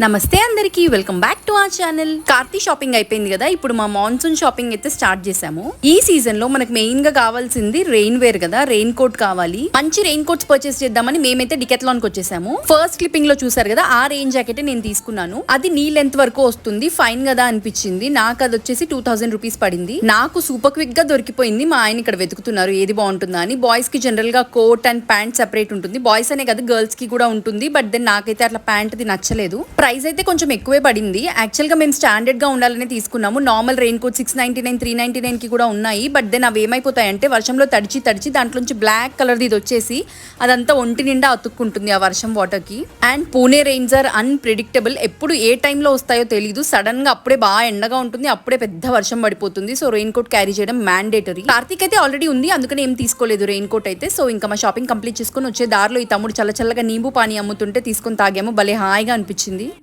నమస్తే అందరికి welcome back to our channel. Karthi shopping అయిపోయింది కదా. ఇప్పుడు మా మాన్సూన్ షాపింగ్ అయితే స్టార్ట్ చేసాము. ఈ సీజన్ లో మనకు మెయిన్ గా కావాల్సింది రెయిన్ వేర్ కదా. రెయిన్ కోట్ కావాలి. మంచి రెయిన్ కోట్స్ పర్చేస్ చేద్దామని మేమైతే డికెత్లాన్ కి వచ్చేసాము. ఫస్ట్ క్లిప్పింగ్ లో చూసారు కదా, ఆ రెయిన్ జాకెట్ నేను తీసుకున్నాను. అది నీ లెంత్ వరకు వస్తుంది, ఫైన్ కదా అనిపించింది. నాకు అది వచ్చేసి 2000 రూపీస్ పడింది. నాకు సూపర్ క్విక్ గా దొరికిపోయింది. మా ఆయన ఇక్కడ వెతుకుతున్నారు ఏది బాగుంటుందా అని. బాయ్స్ కి జనరల్ గా కోట్ అండ్ ప్యాంట్ సెపరేట్ ఉంటుంది. బాయ్స్ అనే కదా, గర్ల్స్ కి కూడా ఉంటుంది. బట్ దెన్ నాకైతే అట్లా ప్యాంట్ ది నచ్చలేదు. ప్రైస్ అయితే కొంచెం ఎక్కువే పడింది. యాక్చువల్ గా మేము స్టాండర్డ్ గా ఉండాలని తీసుకున్నాము. నార్మల్ రెయిన్ కోట్ 699, 399 కి కూడా ఉన్నాయి. బట్ దెన్ అవి ఏమైపోతాయంటే వర్షంలో తడిచి దాంట్లోంచి బ్లాక్ కలర్ ఇది వచ్చేసి అదంతా ఒంటి నిండా అతుక్కుంటుంది ఆ వర్షం వాటర్ కి. And Pune rains are unpredictable. ఎప్పుడు ఏ టైంలో వస్తాయో తెలియదు. సడన్ గా అప్పుడే బాగా ఎండగా ఉంటుంది, అప్పుడే పెద్ద వర్షం పడిపోతుంది. సో రెయిన్ కోట్ క్యారీ చేయడం మ్యాండేటరీ. కార్తీక్ అయితే ఆల్రెడీ ఉంది, అందుకని ఏం తీసుకోలేదు రెయిన్ కోట్ అయితే. సో ఇంకా మా షాపింగ్ కంప్లీట్ చేసుకుని వచ్చే దారిలో ఈ తమ్ముడు చల్లగా నీంబు పానీ అమ్ముతుంటే తీసుకొని తాగాము. భలే హాయిగా అనిపించింది.